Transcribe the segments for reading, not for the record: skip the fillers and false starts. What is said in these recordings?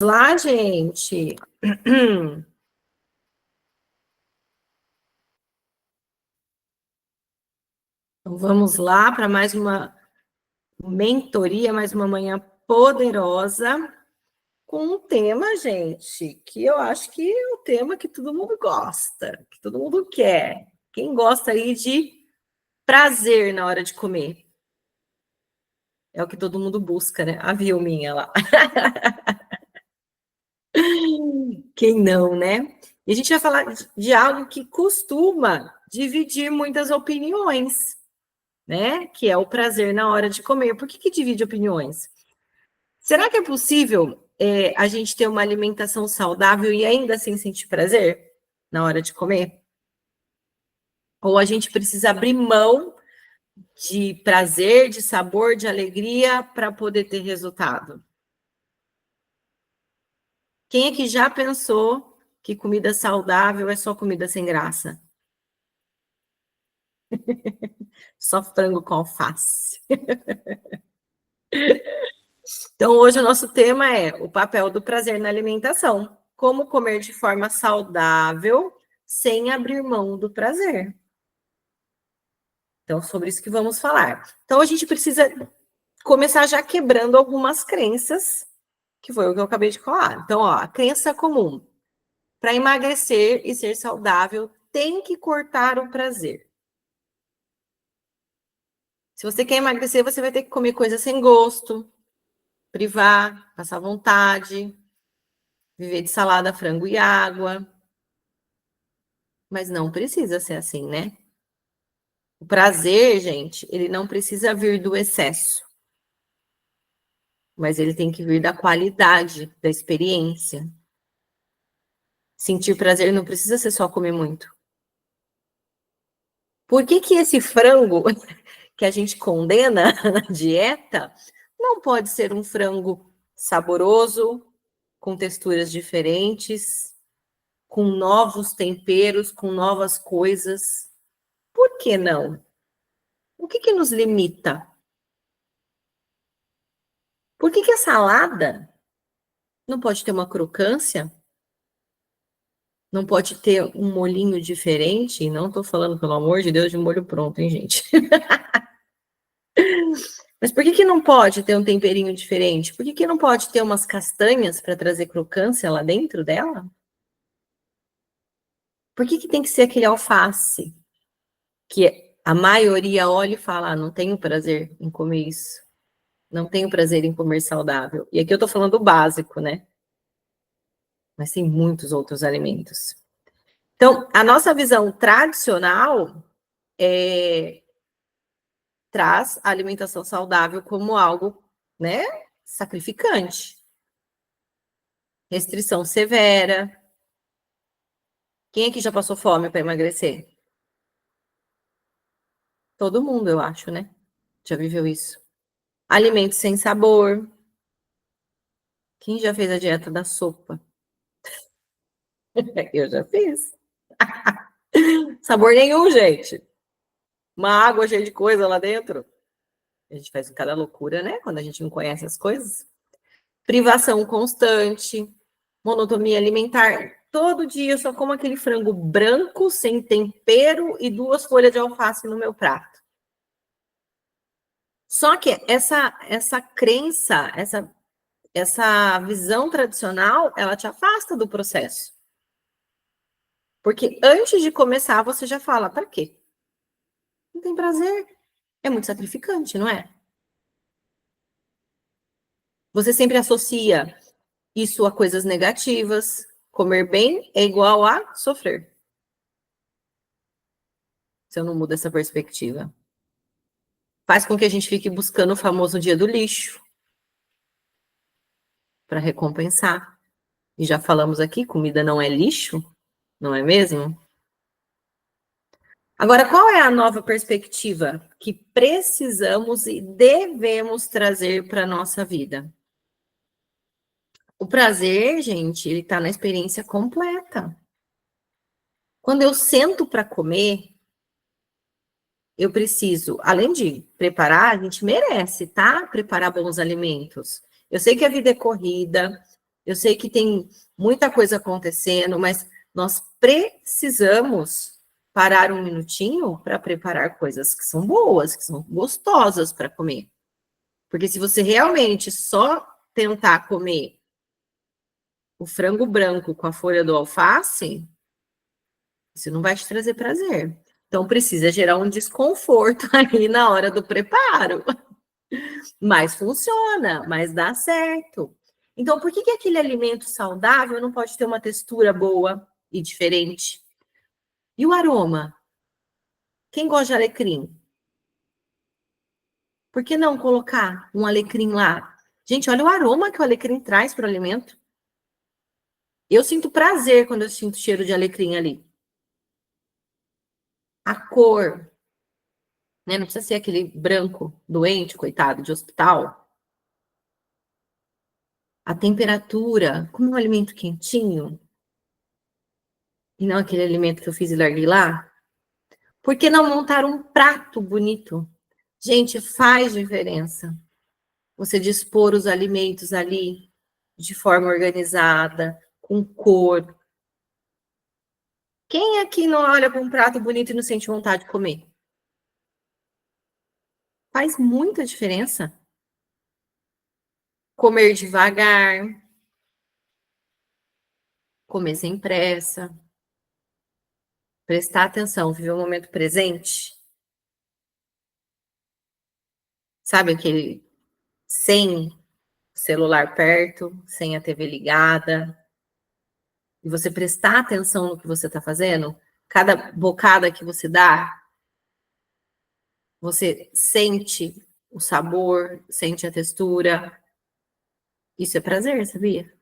Lá, gente. Então, vamos lá para mais uma mentoria, mais uma manhã poderosa, com um tema, gente, que eu acho que é o tema que todo mundo gosta, que todo mundo quer. Quem gosta aí de prazer na hora de comer? É o que todo mundo busca, né? A Vilminha lá. Quem não, né? E a gente vai falar de algo que costuma dividir muitas opiniões, né? Que é o prazer na hora de comer. Por que divide opiniões? Será que é possível a gente ter uma alimentação saudável e ainda assim sentir prazer na hora de comer? Ou a gente precisa abrir mão de prazer, de sabor, de alegria para poder ter resultado? Quem é que já pensou que comida saudável é só comida sem graça? Só frango com alface. Então, hoje o nosso tema é o papel do prazer na alimentação. Como comer de forma saudável sem abrir mão do prazer. Então, sobre isso que vamos falar. Então, a gente precisa começar já quebrando algumas crenças, que foi o que eu acabei de falar. Então, ó, a crença comum. Para emagrecer e ser saudável, tem que cortar o prazer. Se você quer emagrecer, você vai ter que comer coisas sem gosto, privar, passar vontade, viver de salada, frango e água. Mas não precisa ser assim, né? O prazer, gente, ele não precisa vir do excesso, mas ele tem que vir da qualidade da experiência. Sentir prazer não precisa ser só comer muito. Por que esse frango que a gente condena na dieta não pode ser um frango saboroso, com texturas diferentes, com novos temperos, com novas coisas? Por que não? O que nos limita? Por que a salada não pode ter uma crocância? Não pode ter um molhinho diferente? Não estou falando, pelo amor de Deus, de molho pronto, hein, gente? Mas por que não pode ter um temperinho diferente? Por que não pode ter umas castanhas para trazer crocância lá dentro dela? Por que tem que ser aquele alface que a maioria olha e fala, ah, não tenho prazer em comer isso. Não tenho prazer em comer saudável. E aqui eu estou falando do básico, né? Mas tem muitos outros alimentos. Então, a nossa visão tradicional traz a alimentação saudável como algo, né, sacrificante. Restrição severa. Quem aqui já passou fome para emagrecer? Todo mundo, eu acho, né? Já viveu isso. Alimentos sem sabor. Quem já fez a dieta da sopa? Eu já fiz. Sabor nenhum, gente. Uma água cheia de coisa lá dentro. A gente faz cada loucura, né? Quando a gente não conhece as coisas. Privação constante, monotonia alimentar. Todo dia eu só como aquele frango branco, sem tempero e 2 folhas de alface no meu prato. Só que essa crença, essa visão tradicional, ela te afasta do processo. Porque antes de começar, você já fala, para quê? Não tem prazer. É muito sacrificante, não é? Você sempre associa isso a coisas negativas. Comer bem é igual a sofrer. Se eu não mudo essa perspectiva. Faz com que a gente fique buscando o famoso dia do lixo para recompensar. E já falamos aqui, comida não é lixo, não é mesmo? Agora, qual é a nova perspectiva que precisamos e devemos trazer para a nossa vida? O prazer, gente, ele está na experiência completa. Quando eu sento para comer, eu preciso, além de preparar, a gente merece, tá? Preparar bons alimentos. Eu sei que a vida é corrida, Eu sei que tem muita coisa acontecendo, mas nós precisamos parar um minutinho para preparar coisas que são boas, que são gostosas para comer. Porque se você realmente só tentar comer o frango branco com a folha do alface, isso não vai te trazer prazer. Então precisa gerar um desconforto aí na hora do preparo. Mas funciona, mas dá certo. Então, por que aquele alimento saudável não pode ter uma textura boa e diferente? E o aroma? Quem gosta de alecrim? Por que não colocar um alecrim lá? Gente, olha o aroma que o alecrim traz para o alimento. Eu sinto prazer quando eu sinto cheiro de alecrim ali. A cor, né? Não precisa ser aquele branco doente, coitado, de hospital. A temperatura, como é um alimento quentinho, e não aquele alimento que eu fiz e larguei lá. Por que não montar um prato bonito? Gente, faz diferença. Você dispor os alimentos ali de forma organizada, com cor. Quem aqui não olha para um prato bonito e não sente vontade de comer? Faz muita diferença. Comer devagar, comer sem pressa, prestar atenção, viver o momento presente. Sabe aquele sem celular perto, sem a TV ligada, e você prestar atenção no que você está fazendo, cada bocada que você dá, você sente o sabor, sente a textura. Isso é prazer, sabia?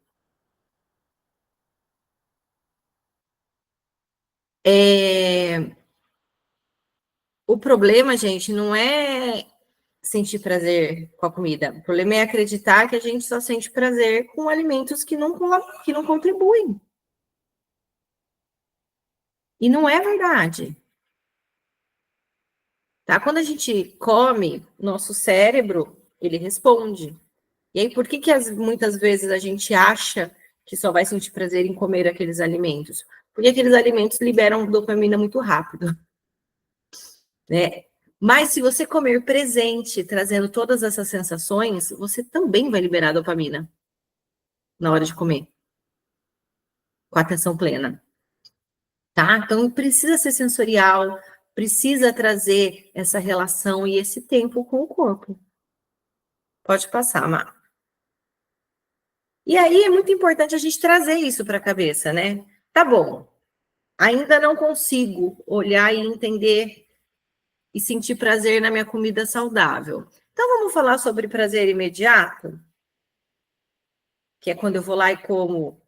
O problema, gente, não é sentir prazer com a comida. O problema é acreditar que a gente só sente prazer com alimentos que não contribuem. E não é verdade. Tá? Quando a gente come, nosso cérebro, ele responde. E aí, por que muitas vezes a gente acha que só vai sentir prazer em comer aqueles alimentos? Porque aqueles alimentos liberam dopamina muito rápido, né? Mas se você comer presente, trazendo todas essas sensações, você também vai liberar dopamina na hora de comer, com atenção plena, tá? Então precisa ser sensorial, precisa trazer essa relação e esse tempo com o corpo. Pode passar, Má. E aí é muito importante a gente trazer isso para a cabeça, né? Tá bom, ainda não consigo olhar e entender e sentir prazer na minha comida saudável. Então vamos falar sobre prazer imediato, que é quando eu vou lá e como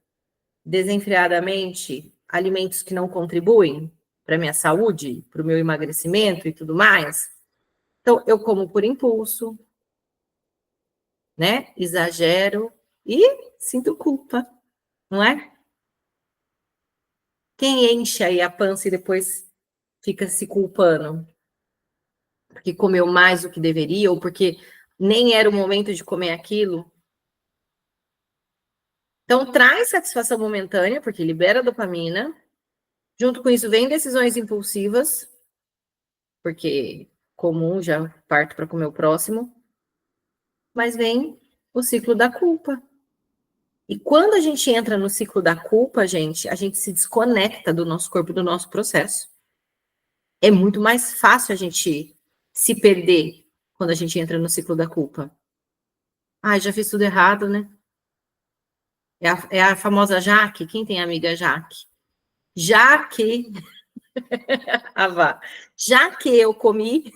desenfreadamente alimentos que não contribuem para minha saúde, para o meu emagrecimento e tudo mais. Então eu como por impulso, né? Exagero e sinto culpa, não é? Quem enche aí a pança e depois fica se culpando porque comeu mais do que deveria ou porque nem era o momento de comer aquilo? Então traz satisfação momentânea, porque libera dopamina. Junto com isso vem decisões impulsivas, porque comum já parto para comer o próximo, mas vem o ciclo da culpa. E quando a gente entra no ciclo da culpa, gente, a gente se desconecta do nosso corpo e do nosso processo. É muito mais fácil a gente se perder quando a gente entra no ciclo da culpa. Ah, já fiz tudo errado, né? É a famosa Jaque. Quem tem amiga Jaque? Jaque, ah, vá. Já que eu comi,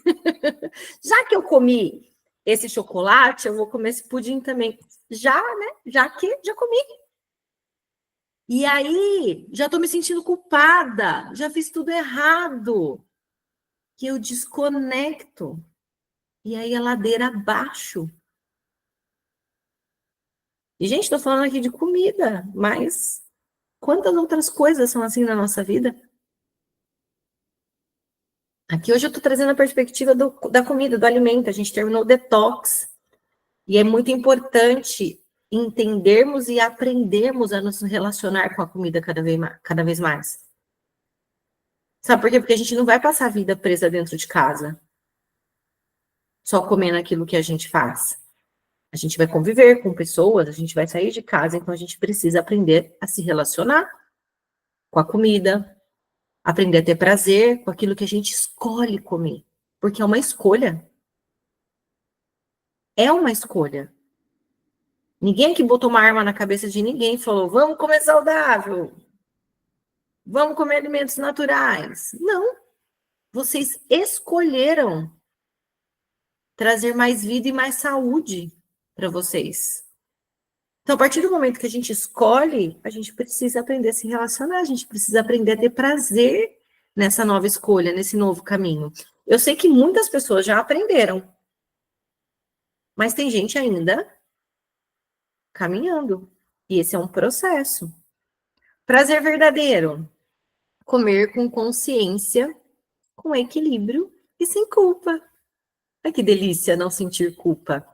já que eu comi esse chocolate, eu vou comer esse pudim também. Já, né? Já que já comi. E aí, já tô me sentindo culpada, já fiz tudo errado. Que eu desconecto. E aí a ladeira abaixo. E, gente, tô falando aqui de comida, mas quantas outras coisas são assim na nossa vida? Aqui hoje eu tô trazendo a perspectiva da comida, do alimento. A gente terminou o detox. E é muito importante entendermos e aprendermos a nos relacionar com a comida cada vez mais. Sabe por quê? Porque a gente não vai passar a vida presa dentro de casa, só comendo aquilo que a gente faz. A gente vai conviver com pessoas, a gente vai sair de casa, então a gente precisa aprender a se relacionar com a comida, aprender a ter prazer com aquilo que a gente escolhe comer, porque é uma escolha. É uma escolha. Ninguém aqui botou uma arma na cabeça de ninguém e falou: vamos comer saudável, vamos comer alimentos naturais. Não. Vocês escolheram trazer mais vida e mais saúde para vocês. Então, a partir do momento que a gente escolhe, a gente precisa aprender a se relacionar, a gente precisa aprender a ter prazer nessa nova escolha, nesse novo caminho. Eu sei que muitas pessoas já aprenderam, mas tem gente ainda caminhando. E esse é um processo. Prazer verdadeiro. Comer com consciência, com equilíbrio e sem culpa. Ai, que delícia não sentir culpa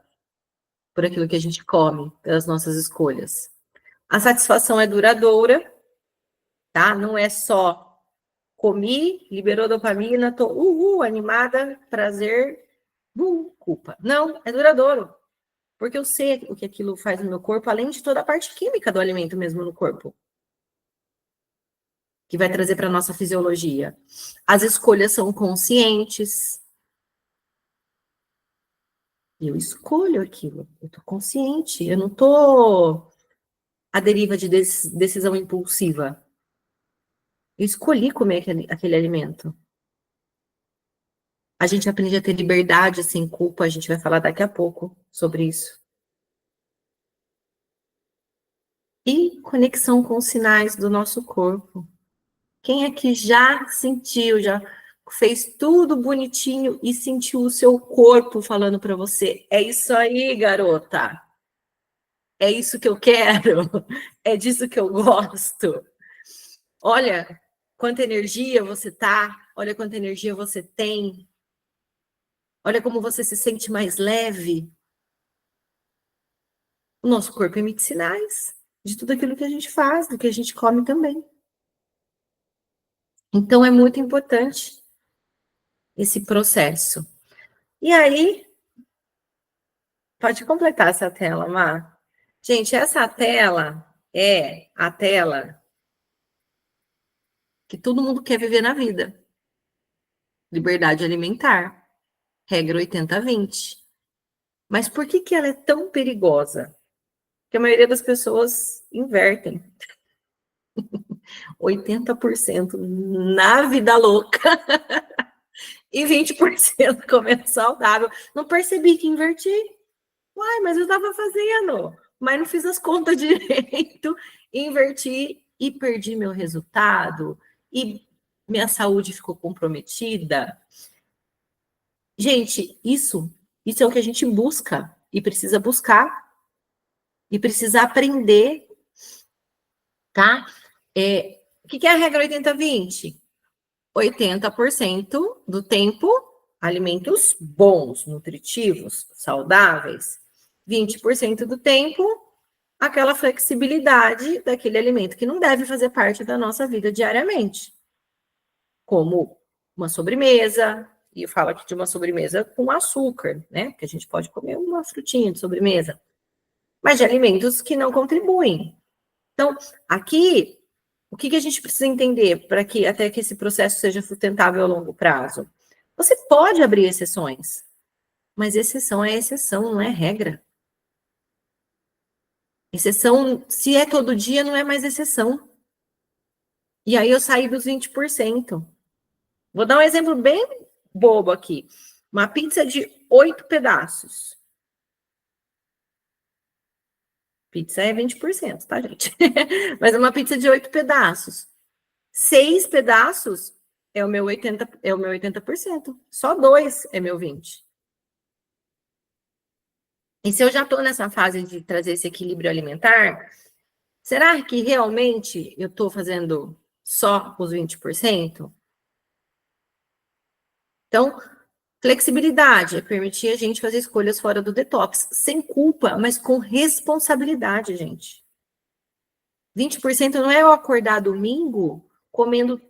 por aquilo que a gente come, pelas nossas escolhas. A satisfação é duradoura, tá? Não é só comi, liberou dopamina, tô animada, prazer, culpa. Não, é duradouro. Porque eu sei o que aquilo faz no meu corpo, além de toda a parte química do alimento mesmo no corpo, que vai trazer para nossa fisiologia. As escolhas são conscientes. Eu escolho aquilo, eu tô consciente, eu não tô à deriva de decisão impulsiva. Eu escolhi comer aquele alimento. A gente aprende a ter liberdade sem culpa, a gente vai falar daqui a pouco sobre isso. E conexão com os sinais do nosso corpo. Quem é que já sentiu, já fez tudo bonitinho e sentiu o seu corpo falando para você: é isso aí, garota. É isso que eu quero. É disso que eu gosto. Olha quanta energia você tá, olha quanta energia você tem. Olha como você se sente mais leve. O nosso corpo emite sinais de tudo aquilo que a gente faz, do que a gente come também. Então, é muito importante esse processo. E aí, pode completar essa tela, Má. Gente, essa tela é a tela que todo mundo quer viver na vida. Liberdade alimentar. Regra 80-20. Mas por que ela é tão perigosa? Porque a maioria das pessoas invertem. 80% na vida louca e 20% comendo saudável. Não percebi que inverti. Uai, mas eu estava fazendo. Mas não fiz as contas direito. Inverti e perdi meu resultado. E minha saúde ficou comprometida. Gente, isso é o que a gente busca. E precisa buscar. E precisa aprender. Tá? O que é a regra 80-20? 80% do tempo, alimentos bons, nutritivos, saudáveis. 20% do tempo, aquela flexibilidade daquele alimento que não deve fazer parte da nossa vida diariamente. Como uma sobremesa, e eu falo aqui de uma sobremesa com açúcar, né? Porque a gente pode comer uma frutinha de sobremesa. Mas de alimentos que não contribuem. Então, aqui o que a gente precisa entender para que até que esse processo seja sustentável a longo prazo? Você pode abrir exceções, mas exceção é exceção, não é regra. Exceção, se é todo dia, não é mais exceção. E aí eu saí dos 20%. Vou dar um exemplo bem bobo aqui. Uma pizza de 8 pedaços. Pizza é 20%, tá, gente? Mas uma pizza de 8 pedaços. 6 pedaços é o meu 80%. Só 2 é meu 20%. E se eu já estou nessa fase de trazer esse equilíbrio alimentar, será que realmente eu estou fazendo só os 20%? Então, Flexibilidade é permitir a gente fazer escolhas fora do detox, sem culpa, mas com responsabilidade, gente. 20% não é eu acordar domingo comendo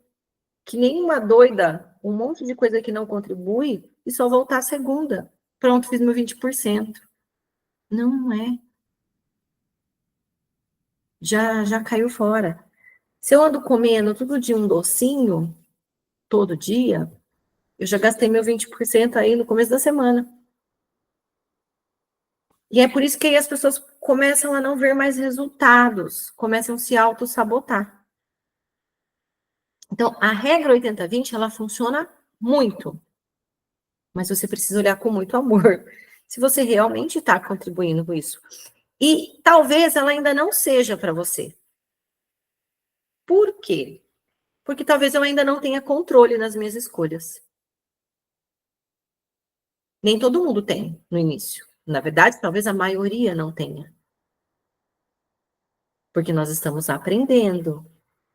que nem uma doida, um monte de coisa que não contribui, e só voltar segunda. Pronto, fiz meu 20%. Não é. Já caiu fora. Se eu ando comendo todo dia um docinho, todo dia, eu já gastei meu 20% aí no começo da semana. E é por isso que aí as pessoas começam a não ver mais resultados, começam a se auto-sabotar. Então, a regra 80-20, ela funciona muito, mas você precisa olhar com muito amor, se você realmente está contribuindo com isso. E talvez ela ainda não seja para você. Por quê? Porque talvez eu ainda não tenha controle nas minhas escolhas. Nem todo mundo tem no início. Na verdade, talvez a maioria não tenha. Porque nós estamos aprendendo,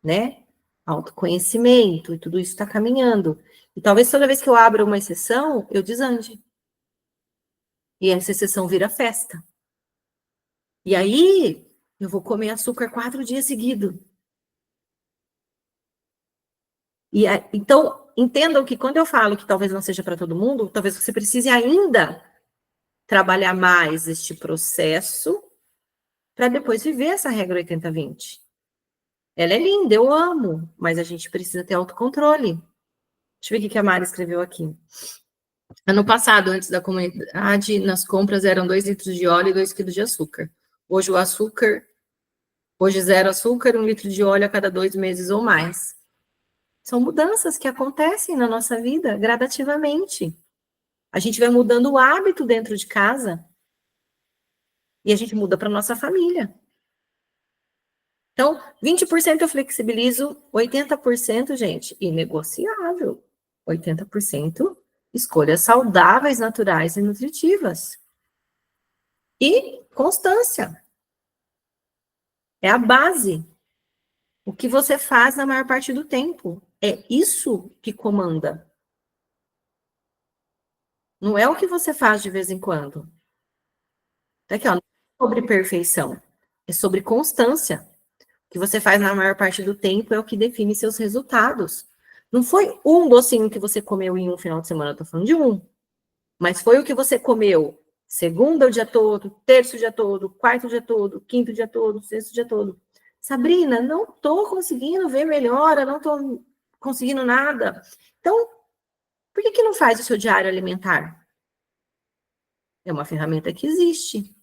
né? Autoconhecimento e tudo isso está caminhando. E talvez toda vez que eu abra uma exceção, eu desande. E essa exceção vira festa. E aí, eu vou comer açúcar 4 dias seguidos. Então, entendam que quando eu falo que talvez não seja para todo mundo, talvez você precise ainda trabalhar mais este processo para depois viver essa regra 80-20. Ela é linda, eu amo, mas a gente precisa ter autocontrole. Deixa eu ver o que a Mari escreveu aqui. Ano passado, antes da comunidade, nas compras eram 2 litros de óleo e 2 quilos de açúcar. Hoje hoje 0 açúcar, 1 litro de óleo a cada 2 meses ou mais. São mudanças que acontecem na nossa vida gradativamente. A gente vai mudando o hábito dentro de casa e a gente muda para nossa família. Então, 20% eu flexibilizo, 80%, gente, inegociável. 80% escolhas saudáveis, naturais e nutritivas. E constância. É a base. O que você faz na maior parte do tempo. É isso que comanda. Não é o que você faz de vez em quando. Aqui, ó, não é sobre perfeição. É sobre constância. O que você faz na maior parte do tempo é o que define seus resultados. Não foi um docinho que você comeu em um final de semana, eu tô falando de um. Mas foi o que você comeu segunda o dia todo, terça o dia todo, quarto o dia todo, quinto o dia todo, sexto o dia todo. Sabrina, não tô conseguindo ver melhora, não tô conseguindo nada. Então, por que não faz o seu diário alimentar? É uma ferramenta que existe.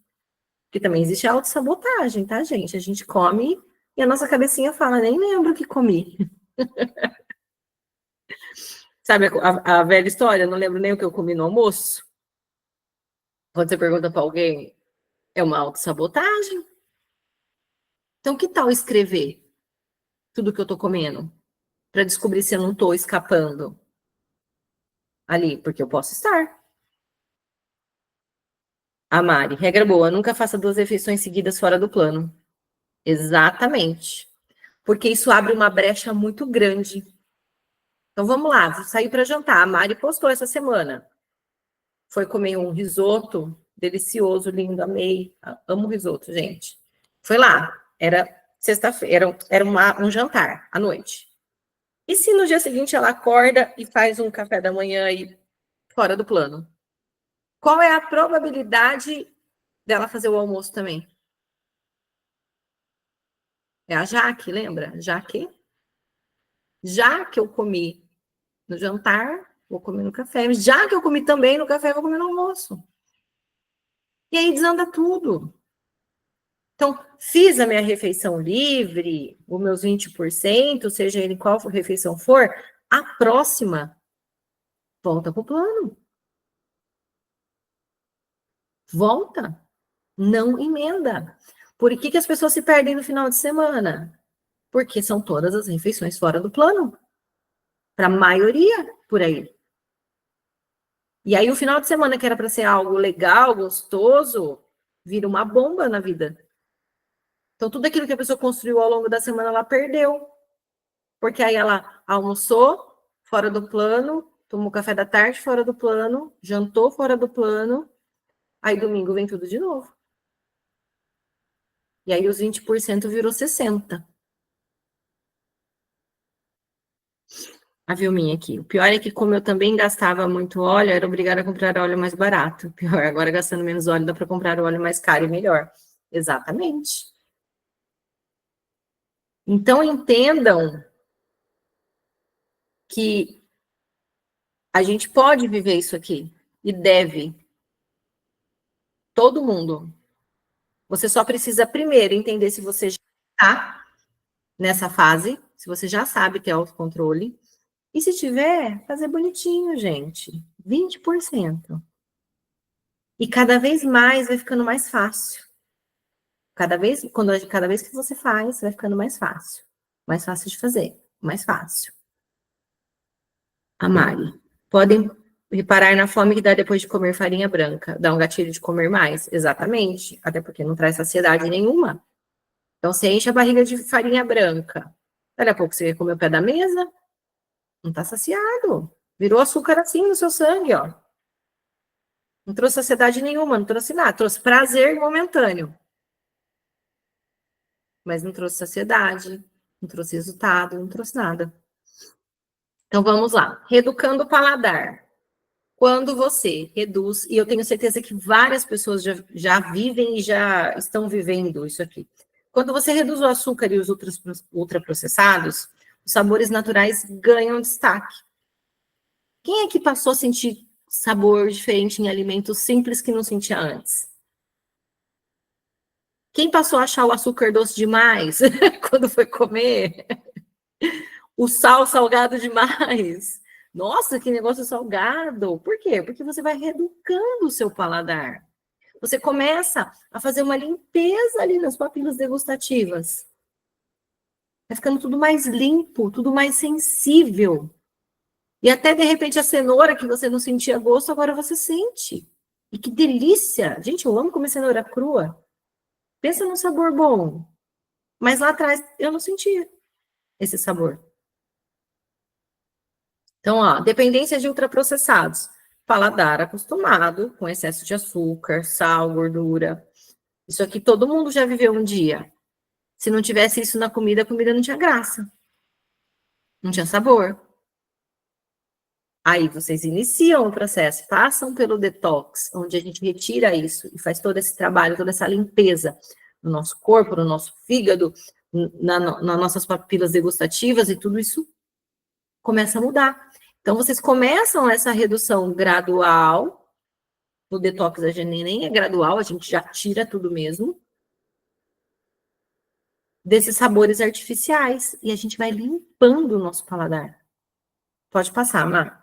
Que também existe a autossabotagem, tá, gente? A gente come e a nossa cabecinha fala, nem lembro o que comi. Sabe a velha história? Não lembro nem o que eu comi no almoço. Quando você pergunta para alguém, é uma autossabotagem. Então, que tal escrever tudo que eu tô comendo? Para descobrir se eu não tô escapando ali, porque eu posso estar. A Mari, regra boa, nunca faça 2 refeições seguidas fora do plano. Exatamente. Porque isso abre uma brecha muito grande. Então, vamos lá, vou sair para jantar. A Mari postou essa semana. Foi comer um risoto delicioso, lindo, amei. Amo risoto, gente. Foi lá, era sexta-feira, era um jantar à noite. E se no dia seguinte ela acorda e faz um café da manhã aí fora do plano? Qual é a probabilidade dela fazer o almoço também? É a Jaque, lembra? Jaque? Já que eu comi no jantar, vou comer no café. Já que eu comi também no café, vou comer no almoço. E aí desanda tudo. Então, fiz a minha refeição livre, os meus 20%, seja ele qual refeição for, a próxima volta para o plano. Volta. Não emenda. Por que as pessoas se perdem no final de semana? Porque são todas as refeições fora do plano. Para a maioria por aí. E aí o final de semana, que era para ser algo legal, gostoso, vira uma bomba na vida. Então, tudo aquilo que a pessoa construiu ao longo da semana, ela perdeu. Porque aí ela almoçou fora do plano, tomou café da tarde fora do plano, jantou fora do plano, aí domingo vem tudo de novo. E aí os 20% virou 60%. A Vilminha aqui. O pior é que, como eu também gastava muito óleo, era obrigada a comprar óleo mais barato. Pior, agora gastando menos óleo, dá para comprar óleo mais caro e melhor. Exatamente. Então, entendam que a gente pode viver isso aqui e deve. Todo mundo. Você só precisa primeiro entender se você já está nessa fase, se você já sabe ter autocontrole. E se tiver, fazer bonitinho, gente. 20%. E cada vez mais vai ficando mais fácil. Cada vez que você faz, vai ficando mais fácil. Mais fácil de fazer. Mais fácil. A Mari. Podem reparar na fome que dá depois de comer farinha branca. Dá um gatilho de comer mais. Exatamente. Até porque não traz saciedade nenhuma. Então, você enche a barriga de farinha branca. Daqui a pouco você come o pé da mesa. Não está saciado. Virou açúcar assim no seu sangue, ó. Não trouxe saciedade nenhuma, não trouxe nada. Trouxe prazer momentâneo. Mas não trouxe saciedade, não trouxe resultado, não trouxe nada. Então, vamos lá. Reeducando o paladar. Quando você reduz, e eu tenho certeza que várias pessoas já vivem e já estão vivendo isso aqui. Quando você reduz o açúcar e os ultraprocessados, os sabores naturais ganham destaque. Quem é que passou a sentir sabor diferente em alimentos simples que não sentia antes? Quem passou a achar o açúcar doce demais quando foi comer? O sal salgado demais? Nossa, que negócio salgado. Por quê? Porque você vai reeducando o seu paladar. Você começa a fazer uma limpeza ali nas papilas degustativas. Vai ficando tudo mais limpo, tudo mais sensível. E até, de repente, a cenoura que você não sentia gosto, agora você sente. E que delícia! Gente, eu amo comer cenoura crua. Pensa num sabor bom. Mas lá atrás eu não sentia esse sabor. Então, ó, dependência de ultraprocessados. Paladar acostumado com excesso de açúcar, sal, gordura. Isso aqui todo mundo já viveu um dia. Se não tivesse isso na comida, a comida não tinha graça. Não tinha sabor. Aí vocês iniciam o processo, passam pelo detox, onde a gente retira isso e faz todo esse trabalho, toda essa limpeza no nosso corpo, no nosso fígado, nas nossas papilas degustativas e tudo isso começa a mudar. Então, vocês começam essa redução gradual, o detox a gente nem é gradual, a gente já tira tudo mesmo, desses sabores artificiais, e a gente vai limpando o nosso paladar. Pode passar, Má.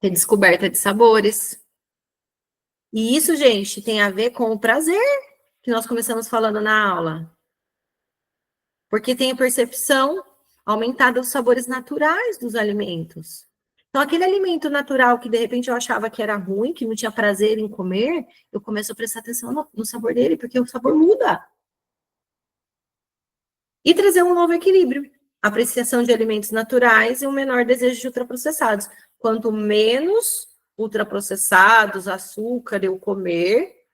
Redescoberta de sabores. E isso, gente, tem a ver com o prazer que nós começamos falando na aula. Porque tem a percepção aumentada dos sabores naturais dos alimentos. Então, aquele alimento natural que de repente eu achava que era ruim, que não tinha prazer em comer, eu começo a prestar atenção no sabor dele, porque o sabor muda. E trazer um novo equilíbrio. Apreciação de alimentos naturais e um menor desejo de ultraprocessados. Quanto menos ultraprocessados, açúcar eu comer,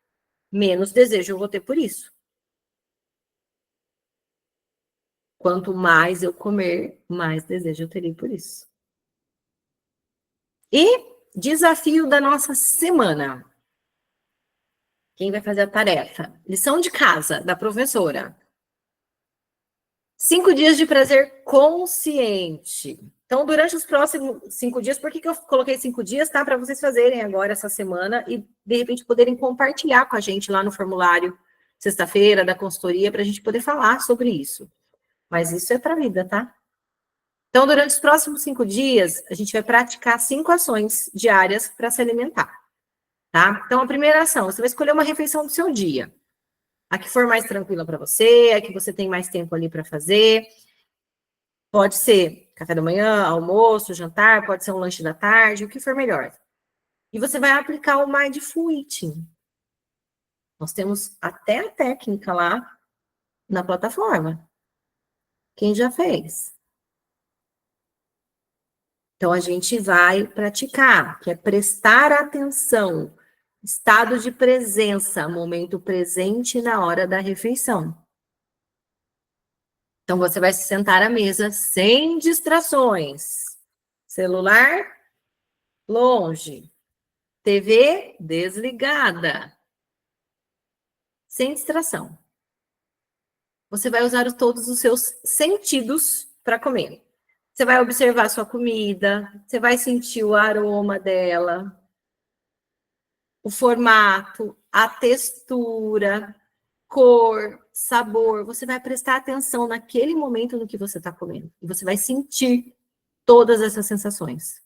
menos desejo eu vou ter por isso. Quanto mais eu comer, mais desejo eu terei por isso. E desafio da nossa semana. Quem vai fazer a tarefa? Lição de casa, da professora. 5 dias de prazer consciente. Então, durante os próximos 5 dias, por que eu coloquei 5 dias? Tá? Para vocês fazerem agora essa semana e, de repente, poderem compartilhar com a gente lá no formulário, sexta-feira, da consultoria, para a gente poder falar sobre isso. Mas isso é para a vida, tá? Então, durante os próximos 5 dias, a gente vai praticar 5 ações diárias para se alimentar, tá? Então, a primeira ação, você vai escolher uma refeição do seu dia. A que for mais tranquila para você, a que você tem mais tempo ali para fazer. Pode ser café da manhã, almoço, jantar, pode ser um lanche da tarde, o que for melhor. E você vai aplicar o Mindful Eating. Nós temos até a técnica lá na plataforma. Quem já fez? Então, a gente vai praticar, que é prestar atenção, estado de presença, momento presente na hora da refeição. Então, você vai se sentar à mesa sem distrações. Celular, longe. TV, desligada. Sem distração. Você vai usar todos os seus sentidos para comer. Você vai observar a sua comida, você vai sentir o aroma dela, o formato, a textura, cor, sabor. Você vai prestar atenção naquele momento no que você está comendo. E você vai sentir todas essas sensações.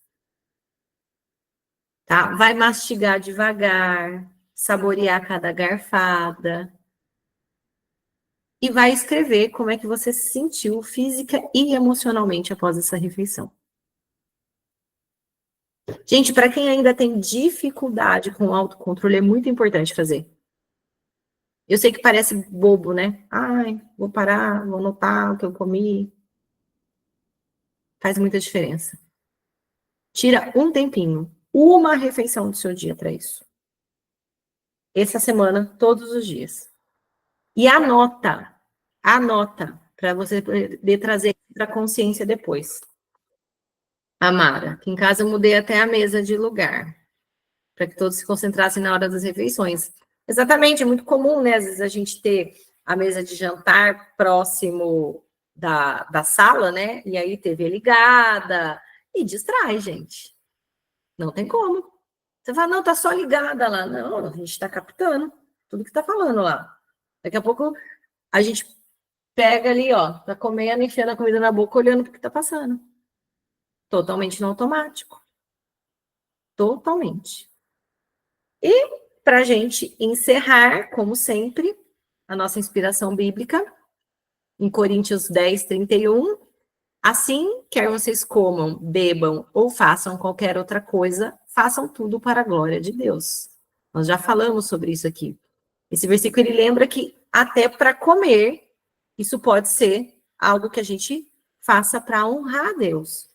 Tá? Vai mastigar devagar, saborear cada garfada. E vai escrever como é que você se sentiu física e emocionalmente após essa refeição. Gente, para quem ainda tem dificuldade com o autocontrole, é muito importante fazer. Eu sei que parece bobo, né? Ai, vou parar, vou anotar o que eu comi. Faz muita diferença. Tira um tempinho, uma refeição do seu dia para isso. Essa semana, todos os dias. E anota para você poder trazer para a consciência depois. Amara, aqui em casa eu mudei até a mesa de lugar, para que todos se concentrassem na hora das refeições. Exatamente, é muito comum, né? Às vezes a gente ter a mesa de jantar próximo da sala, né? E aí TV ligada, e distrai, gente. Não tem como. Você fala, não, tá só ligada lá. Não, a gente está captando tudo que tá falando lá. Daqui a pouco a gente pega ali, ó, tá comendo, enfiando a comida na boca, olhando o que tá passando. Totalmente no automático. Totalmente. E para a gente encerrar, como sempre, a nossa inspiração bíblica, em Coríntios 10, 31. Assim, quer vocês comam, bebam ou façam qualquer outra coisa, façam tudo para a glória de Deus. Nós já falamos sobre isso aqui. Esse versículo ele lembra que até para comer, isso pode ser algo que a gente faça para honrar a Deus.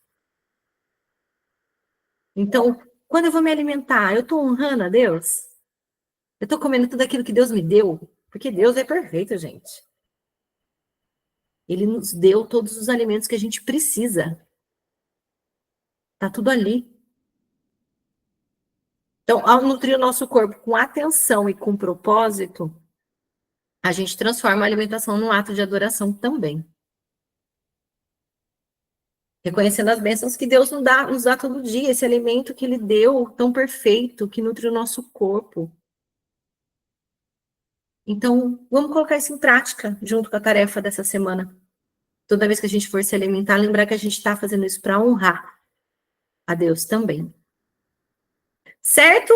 Então, quando eu vou me alimentar, eu estou honrando a Deus? Eu estou comendo tudo aquilo que Deus me deu? Porque Deus é perfeito, gente. Ele nos deu todos os alimentos que a gente precisa. Tá tudo ali. Então, ao nutrir o nosso corpo com atenção e com propósito, a gente transforma a alimentação num ato de adoração também. Reconhecendo as bênçãos que Deus nos dá todo dia, esse alimento que Ele deu tão perfeito, que nutre o nosso corpo. Então, vamos colocar isso em prática, junto com a tarefa dessa semana. Toda vez que a gente for se alimentar, lembrar que a gente está fazendo isso para honrar a Deus também. Certo?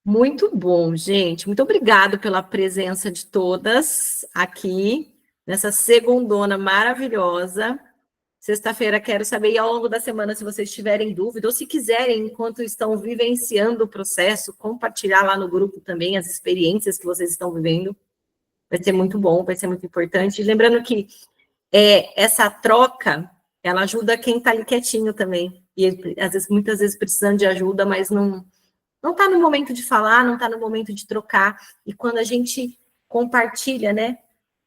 Muito bom, gente. Muito obrigado pela presença de todas aqui nessa segundona maravilhosa. Sexta-feira quero saber, e ao longo da semana, se vocês tiverem dúvida, ou se quiserem, enquanto estão vivenciando o processo, compartilhar lá no grupo também as experiências que vocês estão vivendo. Vai ser muito bom, vai ser muito importante. E lembrando que essa troca, ela ajuda quem está ali quietinho também. E às vezes, muitas vezes precisando de ajuda, mas não está no momento de falar, não está no momento de trocar. E quando a gente compartilha, né?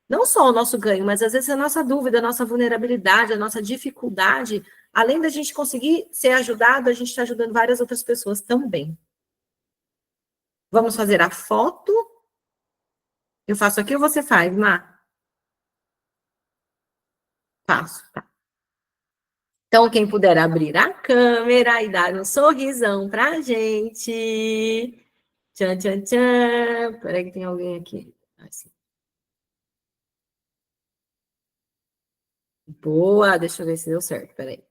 Não só o nosso ganho, mas às vezes a nossa dúvida, a nossa vulnerabilidade, a nossa dificuldade, além da gente conseguir ser ajudado, a gente está ajudando várias outras pessoas também. Vamos fazer a foto? Eu faço aqui ou você faz, Má? Faço, tá. Então, quem puder abrir a câmera e dar um sorrisão pra gente. Tchan, tchan, tchan. Peraí que tem alguém aqui. Assim. Boa, deixa eu ver se deu certo, peraí.